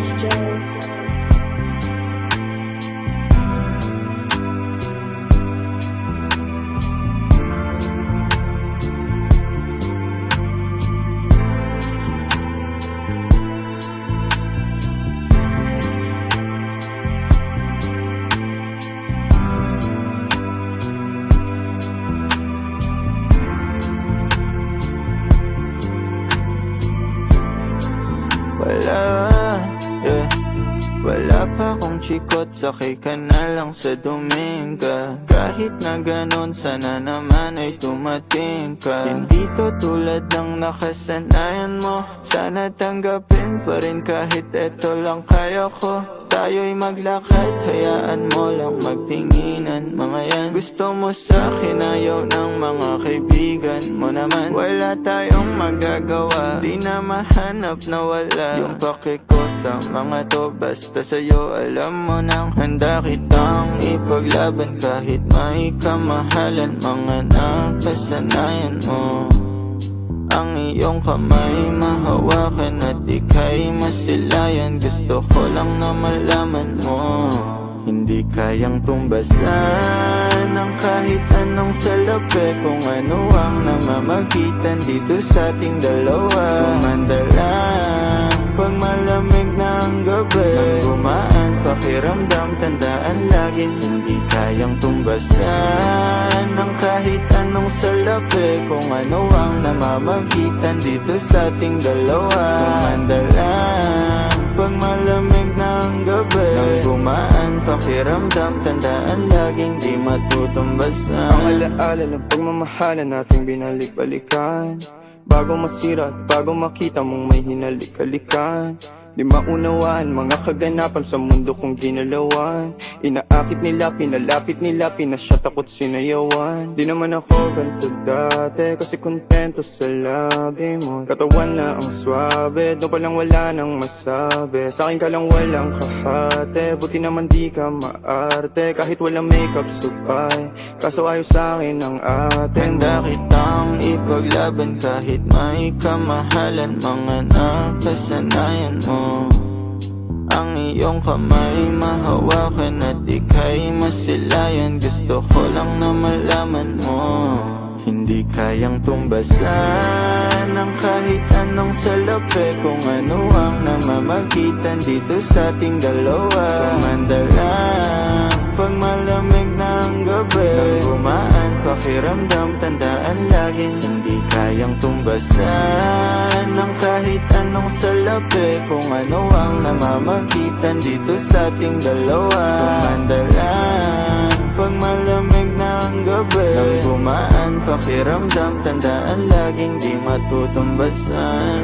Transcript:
SJ. Wala pa akong chikot, sakay ka na lang sa Dominga. Kahit na ganon, sana naman ay tumating ka. Hindi to tulad ng nakasanayan mo, sana tanggapin pa rin kahit eto lang kaya ko. Tayo'y maglakad, hayaan mo lang magtinginan. Mga yan, gusto mo sa'kin, ayaw ng mga kaibigan mo naman. Wala tayong magagawa, di na mahanap na wala yung pake ko sa mga to. Basta sa'yo alam mo nang handa kitang ipaglaban. Kahit may kamahalan, mga nakasanayan mo. Ang iyong kamay mahawakan at ika'y masilayan. Gusto ko lang na malaman mo, hindi kayang tumbasan ng kahit anong salapi. Kung ano ang namamagitan dito sa ating dalawa. Sumandalang pag malamig na ang gabi, nang gumaan pakiramdam, tandaan laging hindi kayang tumbasan ng kahit anong salapi. Kung ano ang namamagitan dito sa ating dalawa. Sumandalang pag malamig na ang gabi, nang gumaan pakiramdam, tandaan laging di matutumbasan. Ang alaala ng pagmamahalan nating binalik-balikan, bago masira at bago makita mong may hinalik-halikan. Di maunawaan mga kaganapan sa mundo kong ginalawan. Inaakit nila, pinalapit nila, pinasyat ako't sinayawan. Di naman ako ganito dati, kasi kontento sa labi mo. Katawan na ang swabe, doon palang wala nang masabi. Sa'kin ka lang walang kahate, buti naman di ka maarte. Kahit walang makeup subay, kaso ayos sa'kin ang atin. Handa kitang ipaglaban kahit may kamahalan, mga nakasanayan mo. Ang iyong kamay mahawakan at ika'y masilayan. Gusto ko lang na malaman mo, hindi kayang tumbasan ng kahit anong salapi. Kung ano ang namamagitan dito sa ating dalawa. Sumandalang pag malamig na ang gabi, nang gumaan pakiramdam, tandaan laging hindi kayang tumbasan ng kahit anong salapi. Kung ano ang namamagitan dito sa ating dalawa. Sumandalang pag malamig na ang gabi, nang gumaan pakiramdam, tandaan laging di matutumbasan.